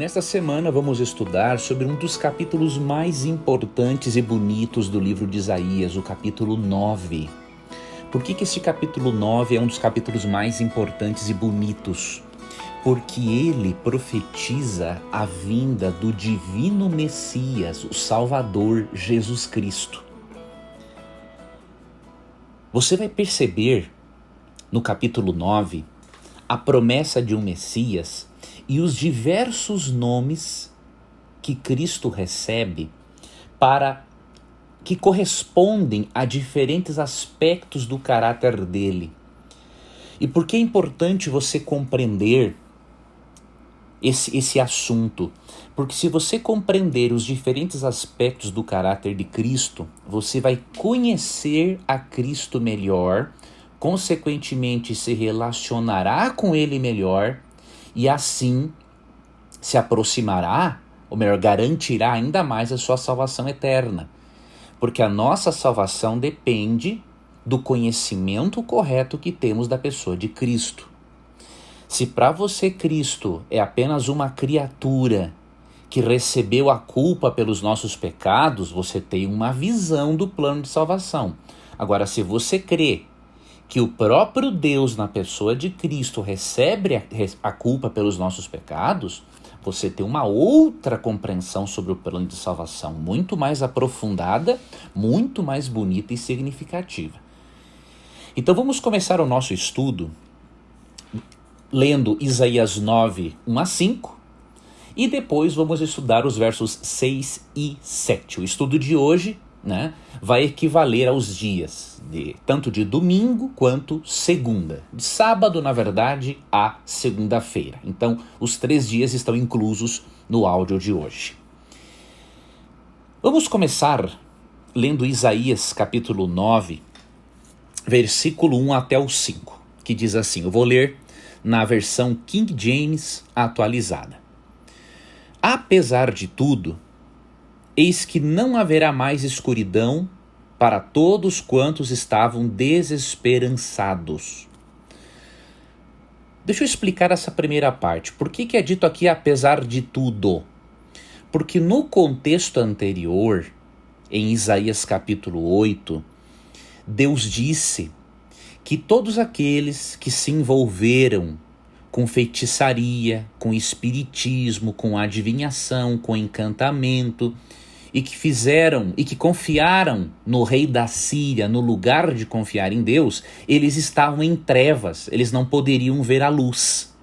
Nesta semana vamos estudar sobre um dos capítulos mais importantes e bonitos do livro de Isaías, o capítulo 9. Por que esse capítulo 9 é um dos capítulos mais importantes e bonitos? Porque ele profetiza a vinda do divino Messias, o Salvador Jesus Cristo. Você vai perceber no capítulo 9 a promessa de um Messias e os diversos nomes que Cristo recebe que correspondem a diferentes aspectos do caráter dele. E por que é importante você compreender esse assunto? Porque se você compreender os diferentes aspectos do caráter de Cristo, você vai conhecer a Cristo melhor, consequentemente se relacionará com ele melhor e assim se aproximará, ou melhor, garantirá ainda mais a sua salvação eterna. Porque a nossa salvação depende do conhecimento correto que temos da pessoa de Cristo. Se para você Cristo é apenas uma criatura que recebeu a culpa pelos nossos pecados, você tem uma visão do plano de salvação. Agora, se você crê que o próprio Deus, na pessoa de Cristo, recebe a culpa pelos nossos pecados, você tem uma outra compreensão sobre o plano de salvação, muito mais aprofundada, muito mais bonita e significativa. Então vamos começar o nosso estudo lendo Isaías 9, 1 a 5, e depois vamos estudar os versos 6 e 7. O estudo de hoje, vai equivaler aos dias tanto de domingo quanto segunda. De sábado, na verdade, a segunda-feira. Então, os 3 dias estão inclusos no áudio de hoje. Vamos começar lendo Isaías capítulo 9, versículo 1 até o 5, que diz assim, eu vou ler na versão King James atualizada. Apesar de tudo, eis que não haverá mais escuridão para todos quantos estavam desesperançados. Deixa eu explicar essa primeira parte. Por que é dito aqui apesar de tudo? Porque no contexto anterior, em Isaías capítulo 8, Deus disse que todos aqueles que se envolveram com feitiçaria, com espiritismo, com adivinhação, com encantamento, e que confiaram no rei da Síria, no lugar de confiar em Deus, eles estavam em trevas, eles não poderiam ver a luz.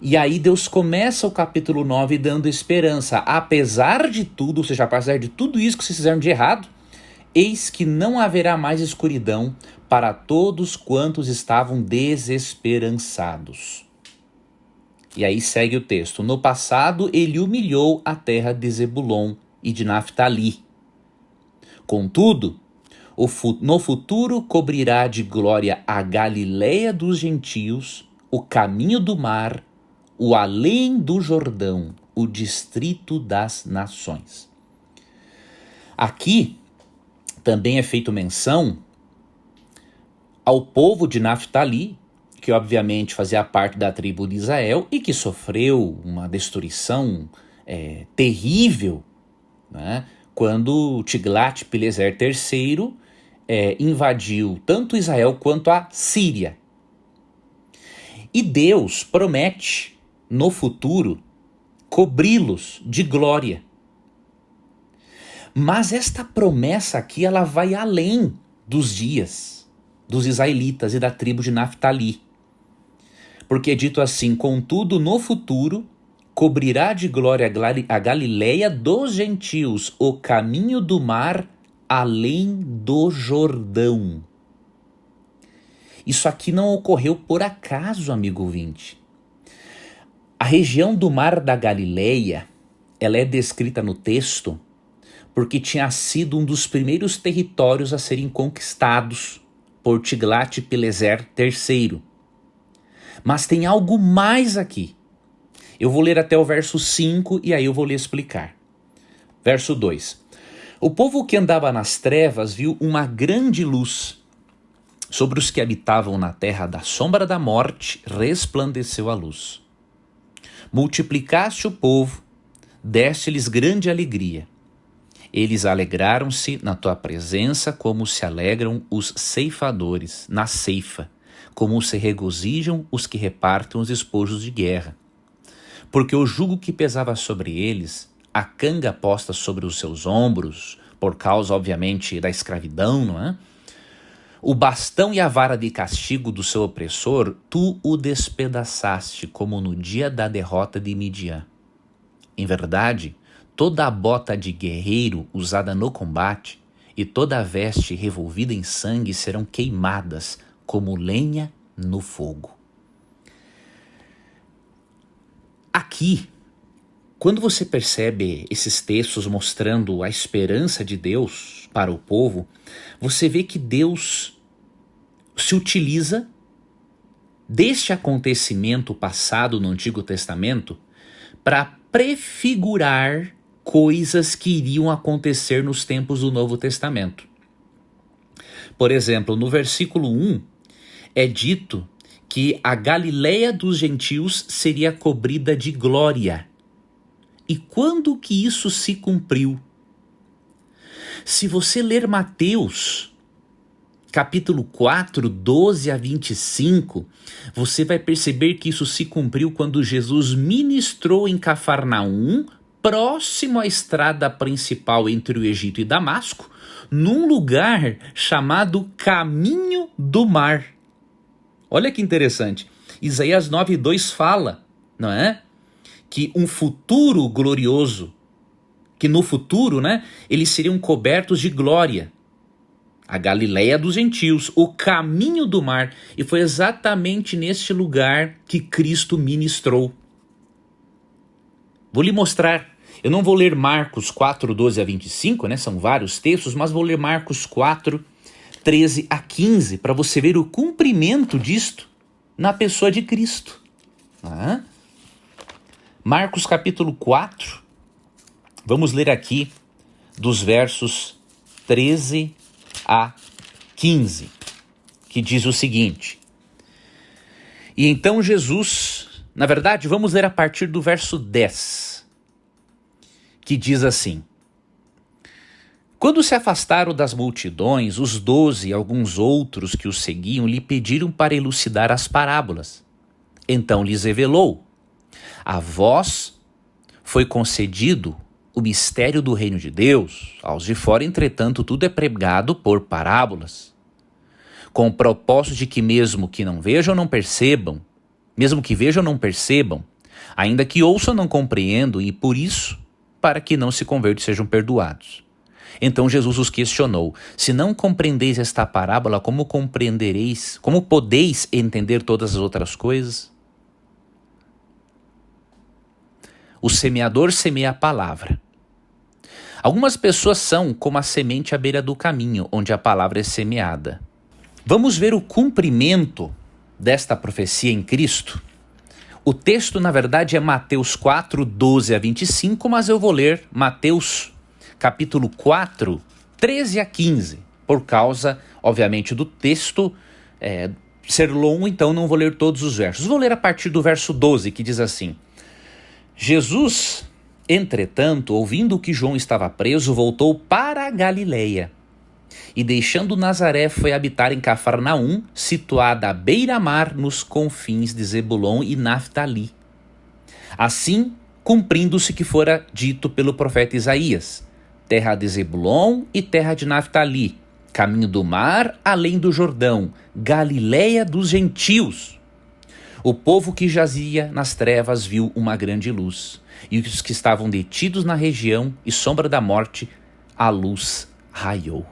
E aí Deus começa o capítulo 9 dando esperança. Apesar de tudo, ou seja, apesar de tudo isso que vocês fizeram de errado, eis que não haverá mais escuridão para todos quantos estavam desesperançados. E aí segue o texto. No passado, ele humilhou a terra de Zebulon e de Naftali. Contudo, no futuro cobrirá de glória a Galileia dos gentios, o caminho do mar, o além do Jordão, o distrito das nações. Aqui também é feito menção ao povo de Naftali, que obviamente fazia parte da tribo de Israel e que sofreu uma destruição terrível, quando Tiglat-Pileser III invadiu tanto Israel quanto a Síria. E Deus promete, no futuro, cobri-los de glória. Mas esta promessa aqui, ela vai além dos dias dos israelitas e da tribo de Naftali. Porque é dito assim, contudo, no futuro, cobrirá de glória a Galileia dos gentios, o caminho do mar, além do Jordão. Isso aqui não ocorreu por acaso, amigo ouvinte. A região do mar da Galileia, ela é descrita no texto porque tinha sido um dos primeiros territórios a serem conquistados por Tiglat-Pileser III. Mas tem algo mais aqui. Eu vou ler até o verso 5 e aí eu vou lhe explicar. Verso 2. O povo que andava nas trevas viu uma grande luz. Sobre os que habitavam na terra da sombra da morte resplandeceu a luz. multiplicaste o povo, deste-lhes grande alegria. Eles alegraram-se na tua presença como se alegram os ceifadores na ceifa, como se regozijam os que repartem os despojos de guerra. Porque o jugo que pesava sobre eles, a canga posta sobre os seus ombros, por causa, obviamente, da escravidão, não é? O bastão e a vara de castigo do seu opressor, tu o despedaçaste, como no dia da derrota de Midian. Em verdade, toda a bota de guerreiro usada no combate e toda a veste revolvida em sangue serão queimadas como lenha no fogo. Aqui, quando você percebe esses textos mostrando a esperança de Deus para o povo, você vê que Deus se utiliza deste acontecimento passado no Antigo Testamento para prefigurar coisas que iriam acontecer nos tempos do Novo Testamento. Por exemplo, no versículo 1, é dito que a Galileia dos gentios seria cobrida de glória. E quando que isso se cumpriu? Se você ler Mateus, capítulo 4, 12 a 25, você vai perceber que isso se cumpriu quando Jesus ministrou em Cafarnaum, próximo à estrada principal entre o Egito e Damasco, num lugar chamado Caminho do Mar. Olha que interessante. Isaías 9:2 fala, não é? Que um futuro glorioso, que no futuro, né, eles seriam cobertos de glória. A Galileia dos gentios, o caminho do mar. E foi exatamente neste lugar que Cristo ministrou. Vou lhe mostrar. Eu não vou ler Marcos 4, 12 a 25, né? São vários textos, mas vou ler Marcos 4, 13 a 15, para você ver o cumprimento disto na pessoa de Cristo. Marcos capítulo 4, vamos ler aqui dos versos 13 a 15, que diz o seguinte: E então Jesus, na verdade, vamos ler a partir do verso 10, que diz assim: Quando se afastaram das multidões, os 12 e alguns outros que os seguiam lhe pediram para elucidar as parábolas. Então lhes revelou: A vós foi concedido o mistério do reino de Deus, aos de fora, entretanto, tudo é pregado por parábolas, com o propósito de que mesmo que não vejam, não percebam, mesmo que vejam, não percebam, ainda que ouçam, não compreendam, e por isso, para que não se convertam e sejam perdoados. Então Jesus os questionou: Se não compreendeis esta parábola, como compreendereis, como podeis entender todas as outras coisas? O semeador semeia a palavra. Algumas pessoas são como a semente à beira do caminho, onde a palavra é semeada. Vamos ver o cumprimento desta profecia em Cristo? O texto, na verdade, é Mateus 4, 12 a 25, mas eu vou ler Mateus capítulo 4, 13 a 15, por causa, obviamente, do texto ser longo, então não vou ler todos os versos. Vou ler a partir do verso 12, que diz assim: Jesus, entretanto, ouvindo que João estava preso, voltou para a Galileia, e deixando Nazaré foi habitar em Cafarnaum, situada à beira-mar nos confins de Zebulon e Naftali. Assim, cumprindo-se que fora dito pelo profeta Isaías: terra de Zebulon e terra de Naftali, caminho do mar, além do Jordão, Galileia dos gentios. O povo que jazia nas trevas viu uma grande luz, e os que estavam detidos na região e sombra da morte, a luz raiou.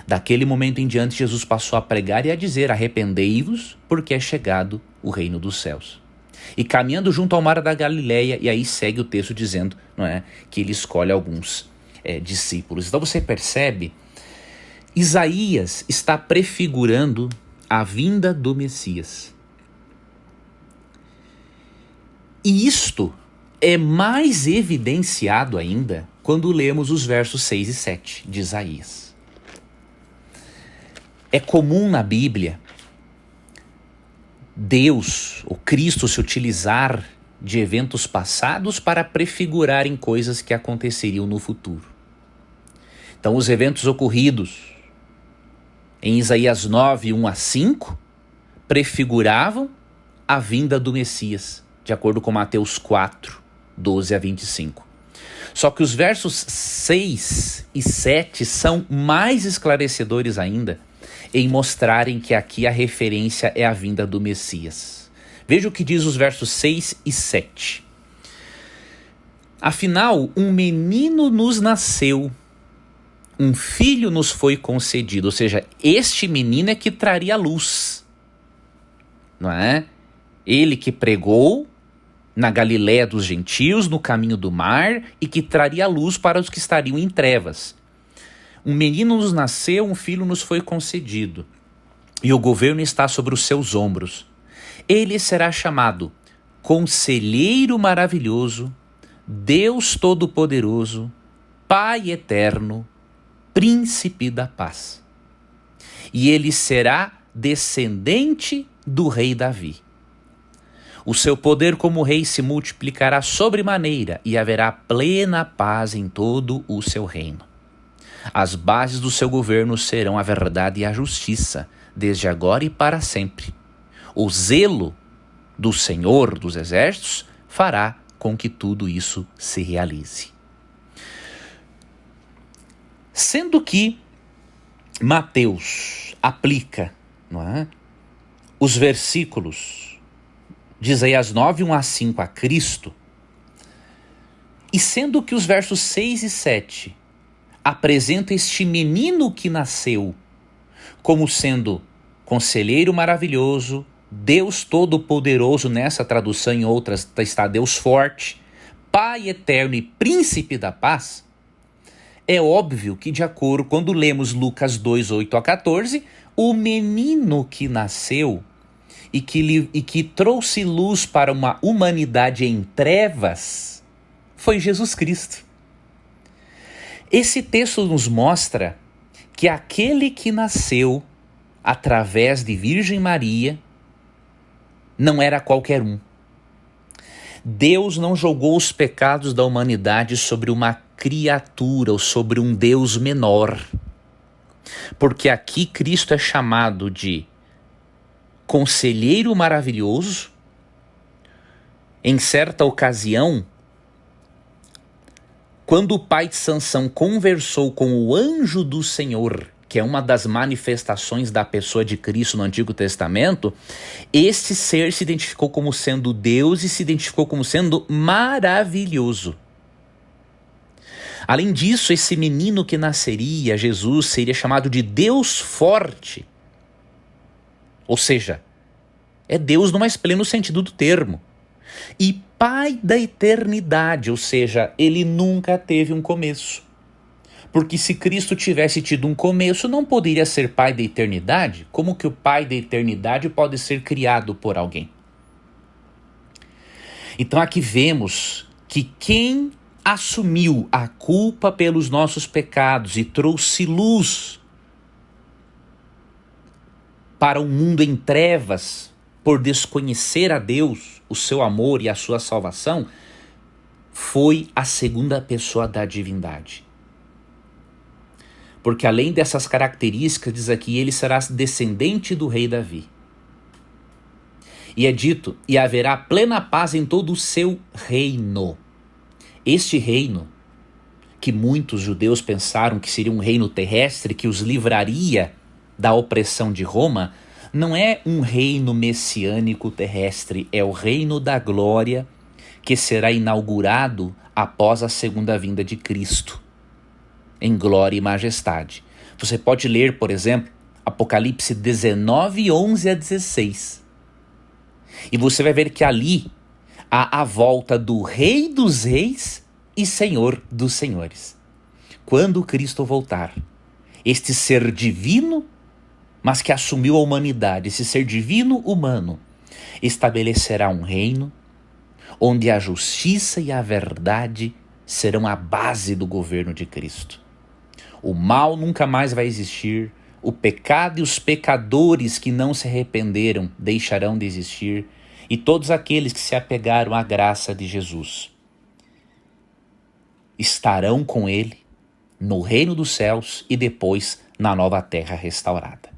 Daquele momento em diante, Jesus passou a pregar e a dizer: arrependei-vos, porque é chegado o reino dos céus. E caminhando junto ao mar da Galileia, e aí segue o texto dizendo, não é, que ele escolhe alguns discípulos. Então você percebe, Isaías está prefigurando a vinda do Messias. E isto é mais evidenciado ainda quando lemos os versos 6 e 7 de Isaías. É comum na Bíblia Deus, o Cristo, se utilizar de eventos passados para prefigurarem coisas que aconteceriam no futuro. Então, os eventos ocorridos em Isaías 9, 1 a 5, prefiguravam a vinda do Messias, de acordo com Mateus 4, 12 a 25. Só que os versos 6 e 7 são mais esclarecedores ainda em mostrarem que aqui a referência é a vinda do Messias. Veja o que diz os versos 6 e 7. Afinal, um menino nos nasceu, um filho nos foi concedido. Ou seja, este menino é que traria a luz, não é? Ele que pregou na Galiléia dos gentios, no caminho do mar, e que traria luz para os que estariam em trevas. Um menino nos nasceu, um filho nos foi concedido, e o governo está sobre os seus ombros. Ele será chamado Conselheiro Maravilhoso, Deus Todo-Poderoso, Pai Eterno, Príncipe da Paz. E ele será descendente do rei Davi. O seu poder como rei se multiplicará sobremaneira e haverá plena paz em todo o seu reino. As bases do seu governo serão a verdade e a justiça, desde agora e para sempre. O zelo do Senhor dos Exércitos fará com que tudo isso se realize. Sendo que Mateus aplica, não é, os versículos de Isaías 9, 1 a 5 a Cristo, e sendo que os versos 6 e 7 apresentam este menino que nasceu como sendo Conselheiro Maravilhoso, Deus Todo-Poderoso, nessa tradução, em outras está Deus Forte, Pai Eterno e Príncipe da Paz, é óbvio que, de acordo, quando lemos Lucas 2, 8 a 14, o menino que nasceu e que trouxe luz para uma humanidade em trevas foi Jesus Cristo. Esse texto nos mostra que aquele que nasceu através de Virgem Maria não era qualquer um. Deus não jogou os pecados da humanidade sobre uma criatura ou sobre um Deus menor. Porque aqui Cristo é chamado de Conselheiro Maravilhoso. Em certa ocasião, quando o pai de Sansão conversou com o anjo do Senhor, que é uma das manifestações da pessoa de Cristo no Antigo Testamento, este ser se identificou como sendo Deus e se identificou como sendo maravilhoso. Além disso, esse menino que nasceria, Jesus, seria chamado de Deus Forte. Ou seja, é Deus no mais pleno sentido do termo. E Pai da eternidade, ou seja, ele nunca teve um começo. Porque se Cristo tivesse tido um começo, não poderia ser Pai da eternidade? Como que o Pai da eternidade pode ser criado por alguém? Então aqui vemos que quem assumiu a culpa pelos nossos pecados e trouxe luz para um mundo em trevas por desconhecer a Deus, o seu amor e a sua salvação, foi a segunda pessoa da divindade. Porque além dessas características, diz aqui, ele será descendente do rei Davi. E é dito, e haverá plena paz em todo o seu reino. Este reino, que muitos judeus pensaram que seria um reino terrestre que os livraria da opressão de Roma, não é um reino messiânico terrestre, é o reino da glória que será inaugurado após a segunda vinda de Cristo, em glória e majestade. Você pode ler, por exemplo, Apocalipse 19, 11 a 16. E você vai ver que ali há a volta do Rei dos Reis e Senhor dos Senhores. Quando Cristo voltar, este ser divino, mas que assumiu a humanidade, esse ser divino humano, estabelecerá um reino onde a justiça e a verdade serão a base do governo de Cristo. O mal nunca mais vai existir, o pecado e os pecadores que não se arrependeram deixarão de existir, e todos aqueles que se apegaram à graça de Jesus estarão com ele no reino dos céus e depois na nova terra restaurada.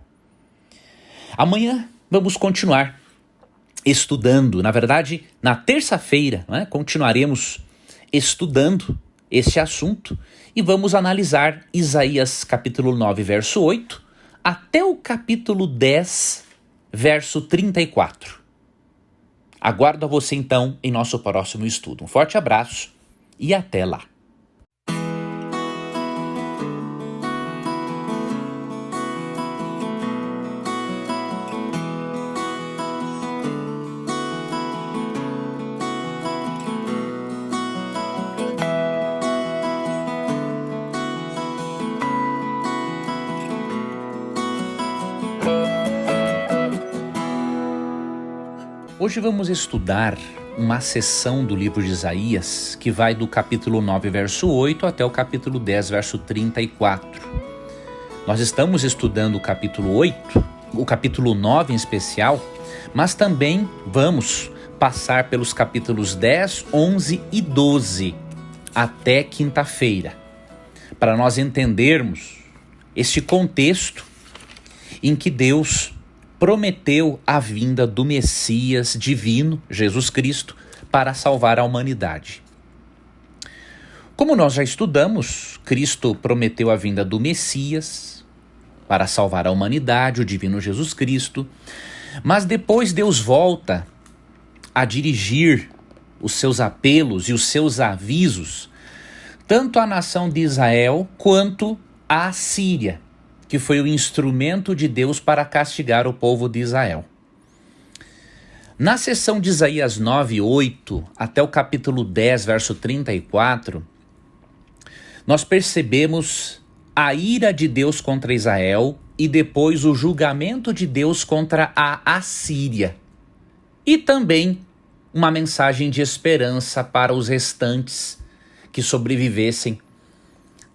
Amanhã vamos continuar estudando, na verdade, na terça-feira, continuaremos estudando este assunto e vamos analisar Isaías capítulo 9, verso 8, até o capítulo 10, verso 34. Aguardo a você então em nosso próximo estudo. Um forte abraço e até lá. Hoje vamos estudar uma seção do livro de Isaías que vai do capítulo 9, verso 8 até o capítulo 10, verso 34. Nós estamos estudando o capítulo 8, o capítulo 9 em especial, mas também vamos passar pelos capítulos 10, 11 e 12 até quinta-feira, para nós entendermos este contexto em que Deus prometeu a vinda do Messias divino, Jesus Cristo, para salvar a humanidade. Como nós já estudamos, Cristo prometeu a vinda do Messias para salvar a humanidade, o divino Jesus Cristo, mas depois Deus volta a dirigir os seus apelos e os seus avisos, tanto à nação de Israel quanto à Síria, que foi o instrumento de Deus para castigar o povo de Israel. Na seção de Isaías 9, 8, até o capítulo 10, verso 34, nós percebemos a ira de Deus contra Israel e depois o julgamento de Deus contra a Assíria. E também uma mensagem de esperança para os restantes que sobrevivessem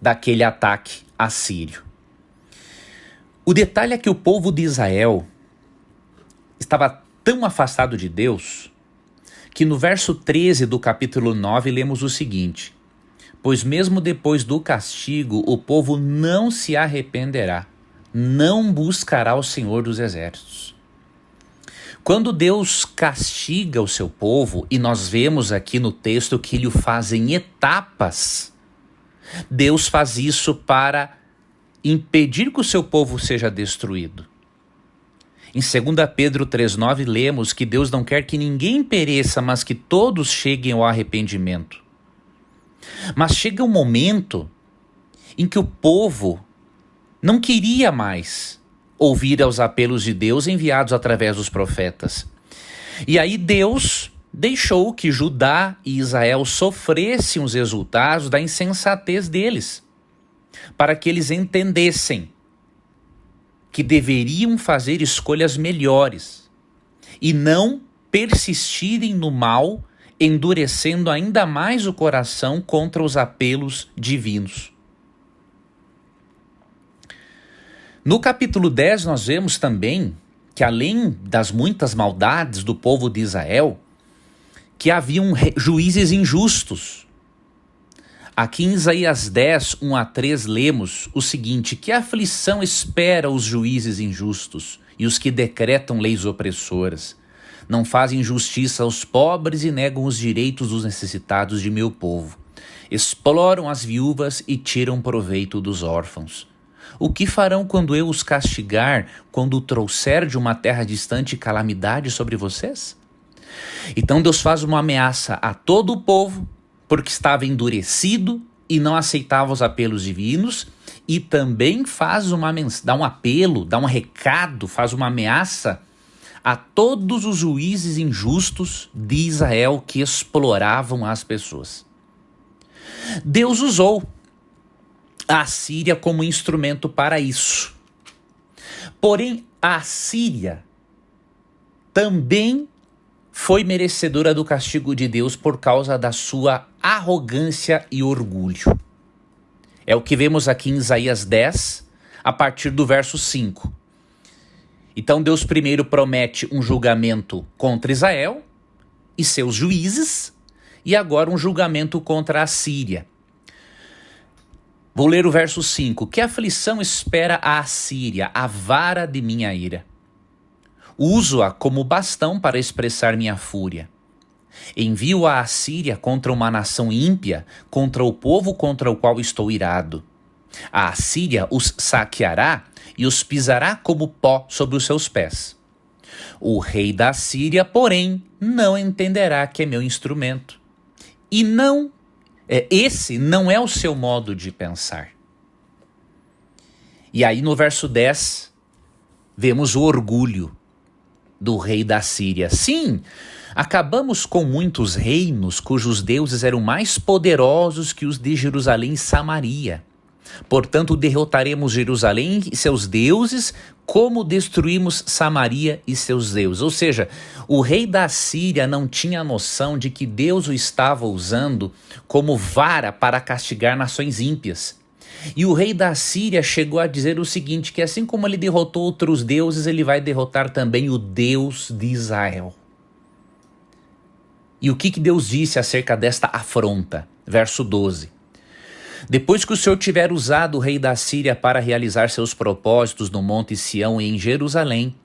daquele ataque assírio. O detalhe é que o povo de Israel estava tão afastado de Deus que no verso 13 do capítulo 9 lemos o seguinte: pois mesmo depois do castigo o povo não se arrependerá, não buscará o Senhor dos exércitos. Quando Deus castiga o seu povo, e nós vemos aqui no texto que ele o faz em etapas, Deus faz isso para impedir que o seu povo seja destruído. Em 2 Pedro 3,9 lemos que Deus não quer que ninguém pereça, mas que todos cheguem ao arrependimento. Mas chega um momento em que o povo não queria mais ouvir aos apelos de Deus enviados através dos profetas. E aí Deus deixou que Judá e Israel sofressem os resultados da insensatez deles, para que eles entendessem que deveriam fazer escolhas melhores e não persistirem no mal, endurecendo ainda mais o coração contra os apelos divinos. No capítulo 10 nós vemos também que, além das muitas maldades do povo de Israel, que haviam juízes injustos. Aqui em Isaías 10, 1 a 3, lemos o seguinte: que aflição espera os juízes injustos e os que decretam leis opressoras. Não fazem justiça aos pobres e negam os direitos dos necessitados de meu povo. Exploram as viúvas e tiram proveito dos órfãos. O que farão quando eu os castigar, quando trouxer de uma terra distante calamidade sobre vocês? Então Deus faz uma ameaça a todo o povo, porque estava endurecido e não aceitava os apelos divinos, e também dá um apelo, dá um recado, faz uma ameaça a todos os juízes injustos de Israel que exploravam as pessoas. Deus usou a Síria como instrumento para isso. Porém, a Síria também foi merecedora do castigo de Deus por causa da sua arrogância e orgulho. É o que vemos aqui em Isaías 10, a partir do verso 5. Então Deus primeiro promete um julgamento contra Israel, e seus juízes, e agora um julgamento contra a Síria. Vou ler o verso 5. Que aflição espera a Assíria, a vara de minha ira? Uso-a como bastão para expressar minha fúria. Envio a Assíria contra uma nação ímpia, contra o povo contra o qual estou irado. A Assíria os saqueará e os pisará como pó sobre os seus pés. O rei da Síria, porém, não entenderá que é meu instrumento. E esse não é o seu modo de pensar. E aí no verso 10, vemos o orgulho do rei da Síria. Sim, acabamos com muitos reinos cujos deuses eram mais poderosos que os de Jerusalém e Samaria. Portanto, derrotaremos Jerusalém e seus deuses, como destruímos Samaria e seus deuses. Ou seja, o rei da Síria não tinha noção de que Deus o estava usando como vara para castigar nações ímpias. E o rei da Síria chegou a dizer o seguinte, que assim como ele derrotou outros deuses, ele vai derrotar também o Deus de Israel. E o que Deus disse acerca desta afronta? Verso 12. Depois que o Senhor tiver usado o rei da Síria para realizar seus propósitos no Monte Sião e em Jerusalém,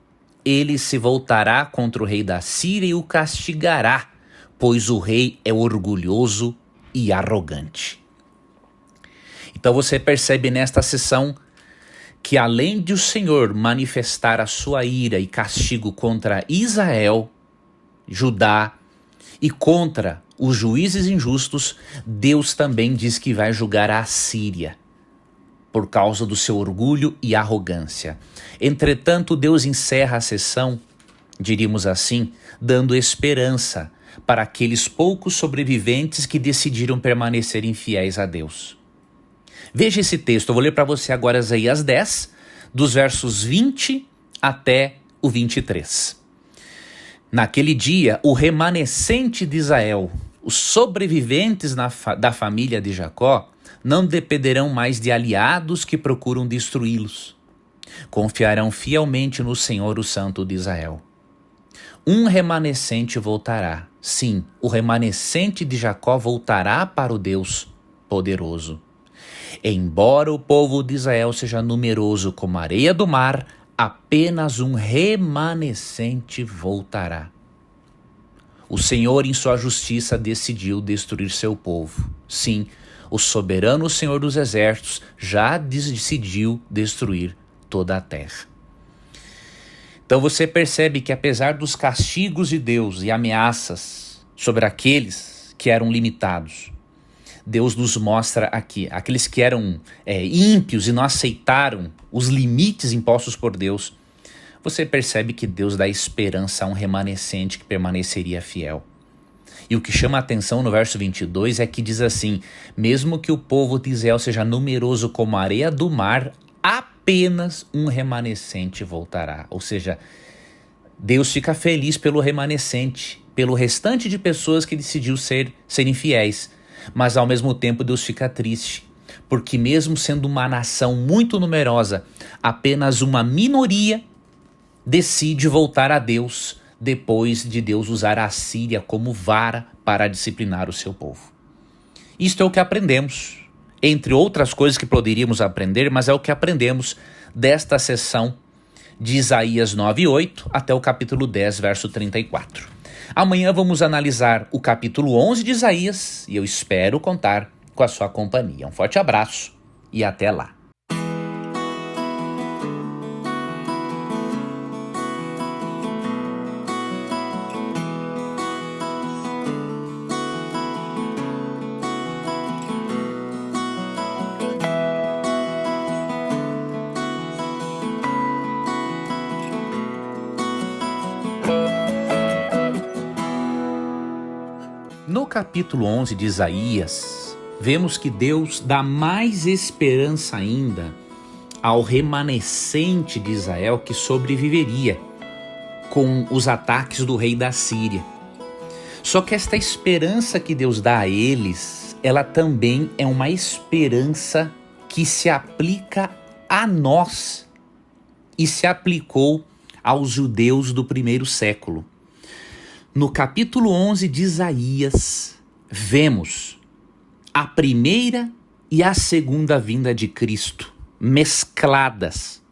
ele se voltará contra o rei da Síria e o castigará, pois o rei é orgulhoso e arrogante. Então você percebe nesta sessão que além de o Senhor manifestar a sua ira e castigo contra Israel, Judá e contra os juízes injustos, Deus também diz que vai julgar a Assíria por causa do seu orgulho e arrogância. Entretanto, Deus encerra a sessão, diríamos assim, dando esperança para aqueles poucos sobreviventes que decidiram permanecer infiéis a Deus. Veja esse texto, eu vou ler para você agora Isaías 10, dos versos 20 até o 23. Naquele dia, o remanescente de Israel, os sobreviventes da família de Jacó, não dependerão mais de aliados que procuram destruí-los. Confiarão fielmente no Senhor, o Santo de Israel. Um remanescente voltará. Sim, o remanescente de Jacó voltará para o Deus poderoso. Embora o povo de Israel seja numeroso como a areia do mar, apenas um remanescente voltará. O Senhor, em sua justiça, decidiu destruir seu povo. Sim, o soberano Senhor dos exércitos já decidiu destruir toda a terra. Então você percebe que apesar dos castigos de Deus e ameaças sobre aqueles que eram limitados, Deus nos mostra aqui, aqueles que eram ímpios e não aceitaram os limites impostos por Deus, você percebe que Deus dá esperança a um remanescente que permaneceria fiel. E o que chama a atenção no verso 22 é que diz assim, mesmo que o povo de Israel seja numeroso como a areia do mar, apenas um remanescente voltará. Ou seja, Deus fica feliz pelo remanescente, pelo restante de pessoas que decidiu serem fiéis. Mas ao mesmo tempo Deus fica triste, porque mesmo sendo uma nação muito numerosa, apenas uma minoria decide voltar a Deus depois de Deus usar a Síria como vara para disciplinar o seu povo. Isto é o que aprendemos, entre outras coisas que poderíamos aprender, mas é o que aprendemos desta sessão de Isaías 9:8 até o capítulo 10, verso 34. Amanhã vamos analisar o capítulo 11 de Isaías e eu espero contar com a sua companhia. Um forte abraço e até lá. No capítulo 11 de Isaías, vemos que Deus dá mais esperança ainda ao remanescente de Israel que sobreviveria com os ataques do rei da Síria. Só que esta esperança que Deus dá a eles, ela também é uma esperança que se aplica a nós e se aplicou aos judeus do primeiro século. No capítulo 11 de Isaías, vemos a primeira e a segunda vinda de Cristo mescladas,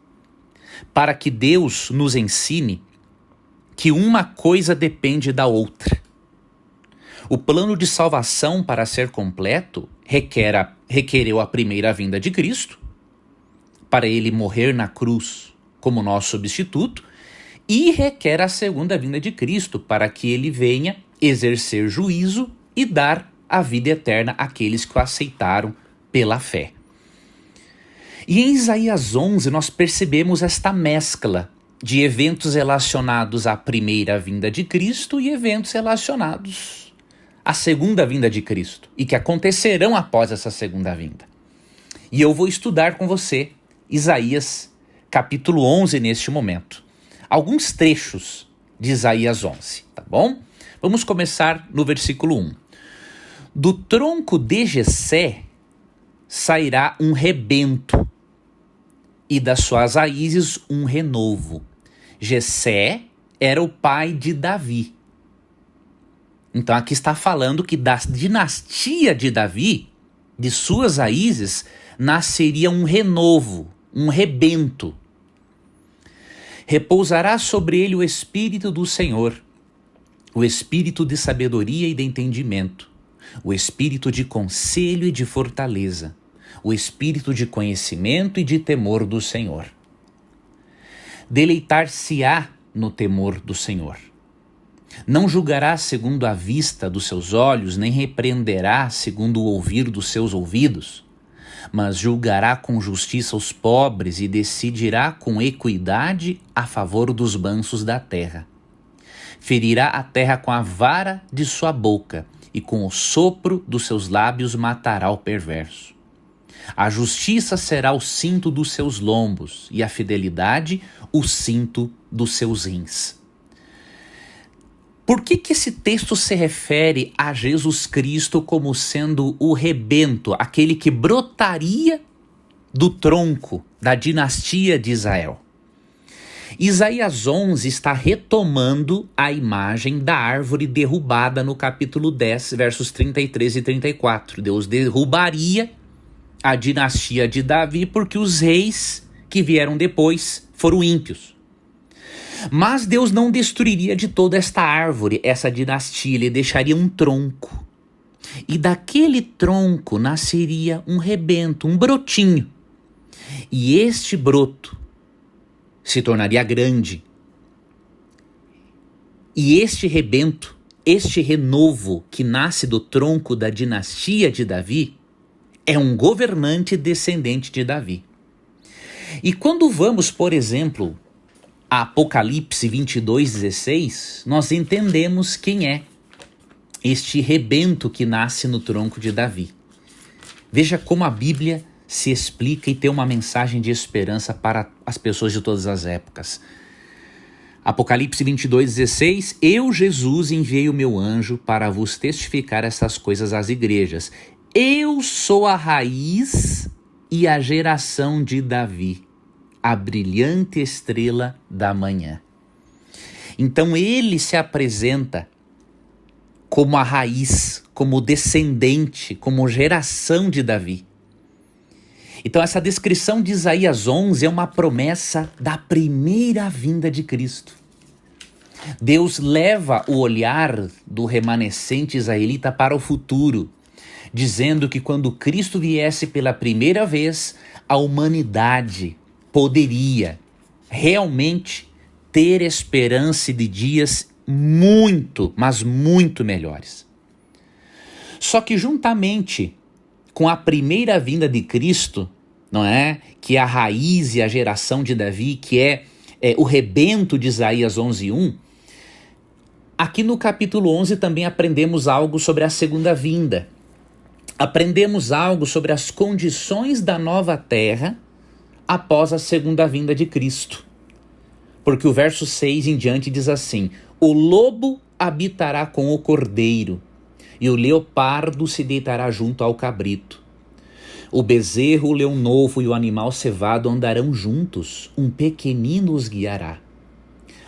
para que Deus nos ensine que uma coisa depende da outra. O plano de salvação, para ser completo, requereu a primeira vinda de Cristo, para ele morrer na cruz como nosso substituto, e requer a segunda vinda de Cristo, para que ele venha exercer juízo e dar a vida eterna àqueles que o aceitaram pela fé. E em Isaías 11 nós percebemos esta mescla de eventos relacionados à primeira vinda de Cristo e eventos relacionados à segunda vinda de Cristo e que acontecerão após essa segunda vinda. E eu vou estudar com você Isaías capítulo 11 neste momento. Alguns trechos de Isaías 11, tá bom? Vamos começar no versículo 1. Do tronco de Jessé sairá um rebento, e das suas raízes um renovo. Jessé era o pai de Davi. Então aqui está falando que da dinastia de Davi, de suas raízes, nasceria um renovo, um rebento. Repousará sobre ele o Espírito do Senhor, o Espírito de sabedoria e de entendimento, o Espírito de conselho e de fortaleza, o Espírito de conhecimento e de temor do Senhor. Deleitar-se-á no temor do Senhor. Não julgará segundo a vista dos seus olhos, nem repreenderá segundo o ouvir dos seus ouvidos, mas julgará com justiça os pobres e decidirá com equidade a favor dos mansos da terra. Ferirá a terra com a vara de sua boca e com o sopro dos seus lábios matará o perverso. A justiça será o cinto dos seus lombos e a fidelidade o cinto dos seus rins. Por que esse texto se refere a Jesus Cristo como sendo o rebento, aquele que brotaria do tronco da dinastia de Israel? Isaías 11 está retomando a imagem da árvore derrubada no capítulo 10, versos 33 e 34. Deus derrubaria a dinastia de Davi porque os reis que vieram depois foram ímpios. Mas Deus não destruiria de toda esta árvore, essa dinastia, ele deixaria um tronco. E daquele tronco nasceria um rebento, um brotinho. E este broto se tornaria grande. E este rebento, este renovo que nasce do tronco da dinastia de Davi, é um governante descendente de Davi. E quando vamos, por exemplo, a Apocalipse 22:16, nós entendemos quem é este rebento que nasce no tronco de Davi. Veja como a Bíblia se explica e tem uma mensagem de esperança para as pessoas de todas as épocas. Apocalipse 22:16, eu, Jesus, enviei o meu anjo para vos testificar essas coisas às igrejas. Eu sou a raiz e a geração de Davi, a brilhante estrela da manhã. Então ele se apresenta como a raiz, como descendente, como geração de Davi. Então essa descrição de Isaías 11 é uma promessa da primeira vinda de Cristo. Deus leva o olhar do remanescente israelita para o futuro, dizendo que quando Cristo viesse pela primeira vez, a humanidade poderia realmente ter esperança de dias muito, mas muito melhores. Só que juntamente com a primeira vinda de Cristo, não é? Que é a raiz e a geração de Davi, que é o rebento de Isaías 11:1, aqui no capítulo 11 também aprendemos algo sobre a segunda vinda. Aprendemos algo sobre as condições da nova terra após a segunda vinda de Cristo. Porque o verso 6 em diante diz assim: o lobo habitará com o cordeiro, e o leopardo se deitará junto ao cabrito. O bezerro, o leão novo e o animal cevado andarão juntos, um pequenino os guiará.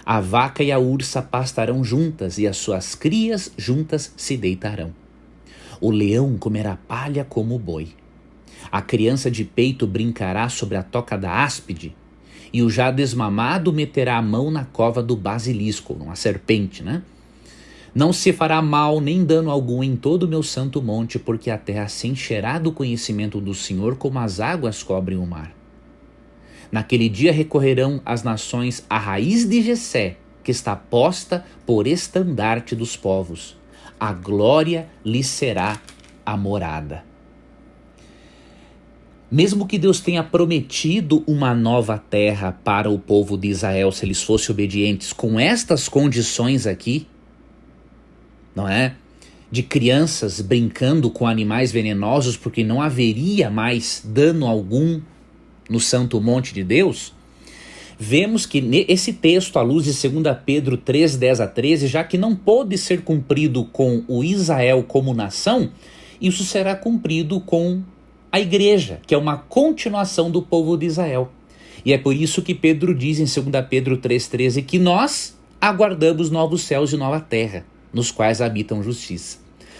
A vaca e a ursa pastarão juntas, e as suas crias juntas se deitarão. O leão comerá palha como o boi. A criança de peito brincará sobre a toca da áspide, e o já desmamado meterá a mão na cova do basilisco, uma serpente, né? Não se fará mal nem dano algum em todo o meu santo monte, porque a terra se encherá do conhecimento do Senhor como as águas cobrem o mar. Naquele dia recorrerão as nações à raiz de Jessé, que está posta por estandarte dos povos. A glória lhe será a morada. Mesmo que Deus tenha prometido uma nova terra para o povo de Israel, se eles fossem obedientes, com estas condições aqui, não é? De crianças brincando com animais venenosos, porque não haveria mais dano algum no santo monte de Deus, vemos que esse texto, à luz de 2 Pedro 3, 10 a 13, já que não pôde ser cumprido com o Israel como nação, isso será cumprido com a igreja, que é uma continuação do povo de Israel. E é por isso que Pedro diz em 2 Pedro 3,13 que nós aguardamos novos céus e nova terra, nos quais habitam justiça.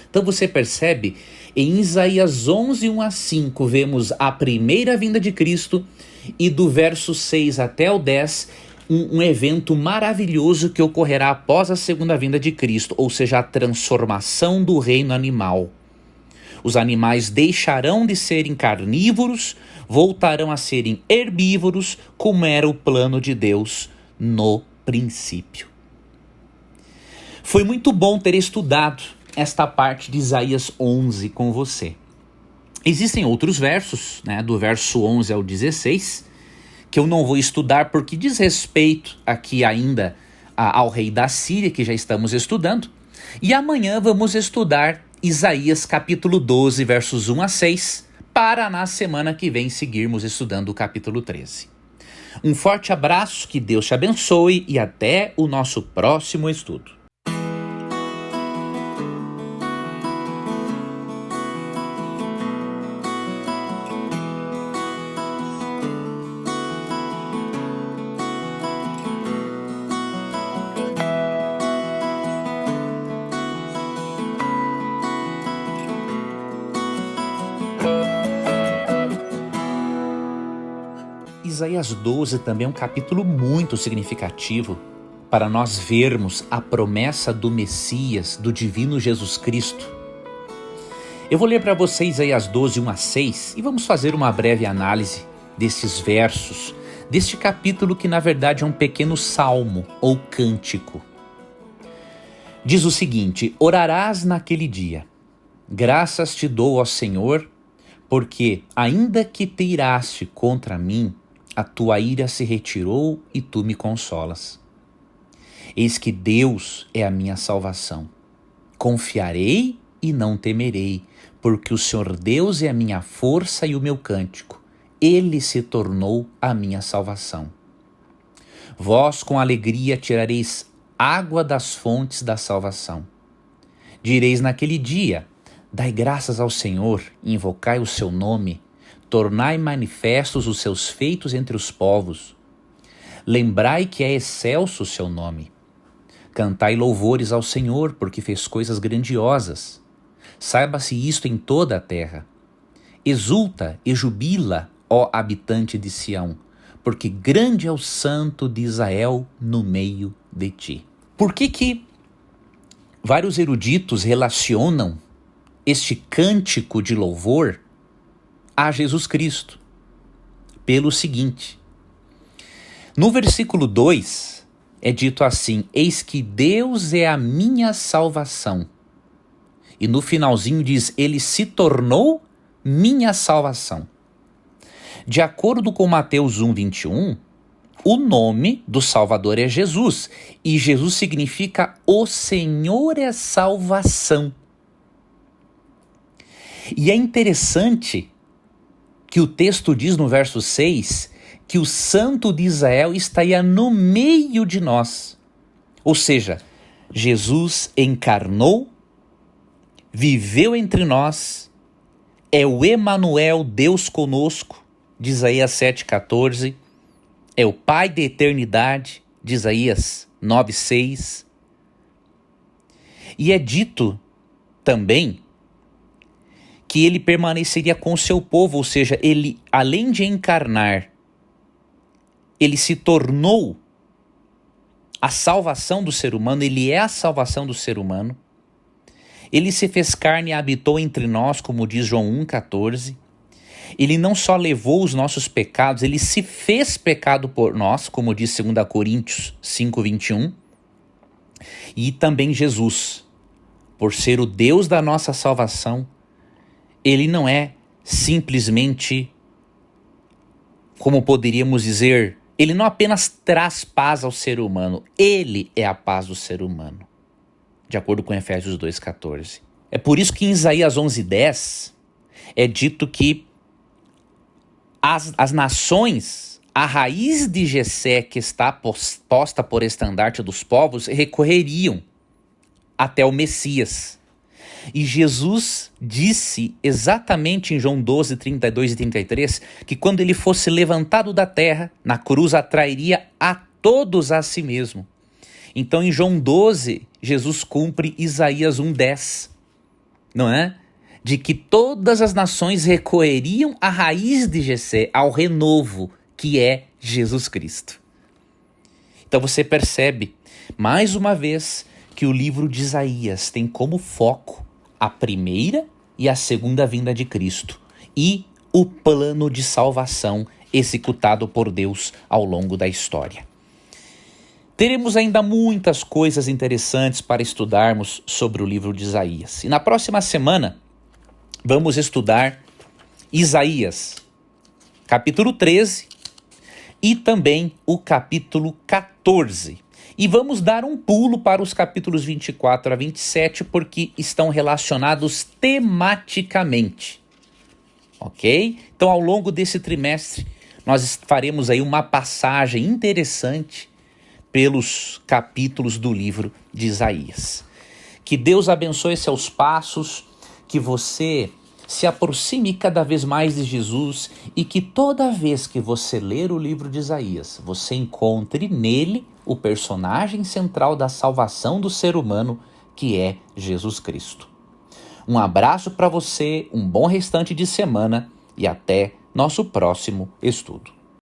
Então você percebe, em Isaías 11, 1 a 5, vemos a primeira vinda de Cristo, e do verso 6 até o 10, um evento maravilhoso que ocorrerá após a segunda vinda de Cristo, ou seja, a transformação do reino animal. Os animais deixarão de serem carnívoros, voltarão a serem herbívoros, como era o plano de Deus no princípio. Foi muito bom ter estudado esta parte de Isaías 11 com você. Existem outros versos, né, do verso 11 ao 16, que eu não vou estudar porque diz respeito aqui ainda ao rei da Síria, que já estamos estudando. E amanhã vamos estudar Isaías capítulo 12, versos 1 a 6, para na semana que vem seguirmos estudando o capítulo 13. Um forte abraço, que Deus te abençoe e até o nosso próximo estudo. Isaías 12 também é um capítulo muito significativo para nós vermos a promessa do Messias, do divino Jesus Cristo. Eu vou ler para vocês Isaías 12, 1 a 6 e vamos fazer uma breve análise desses versos, deste capítulo que na verdade é um pequeno salmo ou cântico. Diz o seguinte: orarás naquele dia, graças te dou, ó Senhor, porque ainda que te iraste contra mim, a tua ira se retirou e tu me consolas. Eis que Deus é a minha salvação. Confiarei e não temerei, porque o Senhor Deus é a minha força e o meu cântico. Ele se tornou a minha salvação. Vós com alegria tirareis água das fontes da salvação. Direis naquele dia: dai graças ao Senhor, invocai o seu nome, tornai manifestos os seus feitos entre os povos. Lembrai que é excelso o seu nome. Cantai louvores ao Senhor, porque fez coisas grandiosas. Saiba-se isto em toda a terra. Exulta e jubila, ó habitante de Sião, porque grande é o Santo de Israel no meio de ti. Por que vários eruditos relacionam este cântico de louvor a Jesus Cristo? Pelo seguinte: no versículo 2 é dito assim: eis que Deus é a minha salvação. E no finalzinho diz: ele se tornou minha salvação. De acordo com Mateus 1, 21, o nome do Salvador é Jesus. E Jesus significa o Senhor é salvação. E é interessante que o texto diz no verso 6 que o Santo de Israel estaria no meio de nós. Ou seja, Jesus encarnou, viveu entre nós, é o Emanuel, Deus conosco, de Isaías 7,14, é o Pai da eternidade, de Isaías 9:6. E é dito também que ele permaneceria com o seu povo, ou seja, ele, além de encarnar, ele se tornou a salvação do ser humano, ele é a salvação do ser humano. Ele se fez carne e habitou entre nós, como diz João 1,14. Ele não só levou os nossos pecados, ele se fez pecado por nós, como diz 2 Coríntios 5,21. E também Jesus, por ser o Deus da nossa salvação, ele não é simplesmente, como poderíamos dizer, ele não apenas traz paz ao ser humano, ele é a paz do ser humano, de acordo com Efésios 2,14. É por isso que em Isaías 11:10 é dito que as nações, a raiz de Jessé que está posta por estandarte dos povos, recorreriam até o Messias. E Jesus disse exatamente em João 12, 32 e 33, que quando ele fosse levantado da terra, na cruz atrairia a todos a si mesmo. Então em João 12, Jesus cumpre Isaías 1:10, não é? De que todas as nações recorreriam à raiz de Jessé, ao renovo, que é Jesus Cristo. Então você percebe, mais uma vez, que o livro de Isaías tem como foco a primeira e a segunda vinda de Cristo e o plano de salvação executado por Deus ao longo da história. Teremos ainda muitas coisas interessantes para estudarmos sobre o livro de Isaías. E na próxima semana vamos estudar Isaías, capítulo 13 e também o capítulo 14. E vamos dar um pulo para os capítulos 24 a 27, porque estão relacionados tematicamente, ok? Então, ao longo desse trimestre, nós faremos aí uma passagem interessante pelos capítulos do livro de Isaías. Que Deus abençoe seus passos, que você se aproxime cada vez mais de Jesus e que toda vez que você ler o livro de Isaías, você encontre nele o personagem central da salvação do ser humano, que é Jesus Cristo. Um abraço para você, um bom restante de semana e até nosso próximo estudo.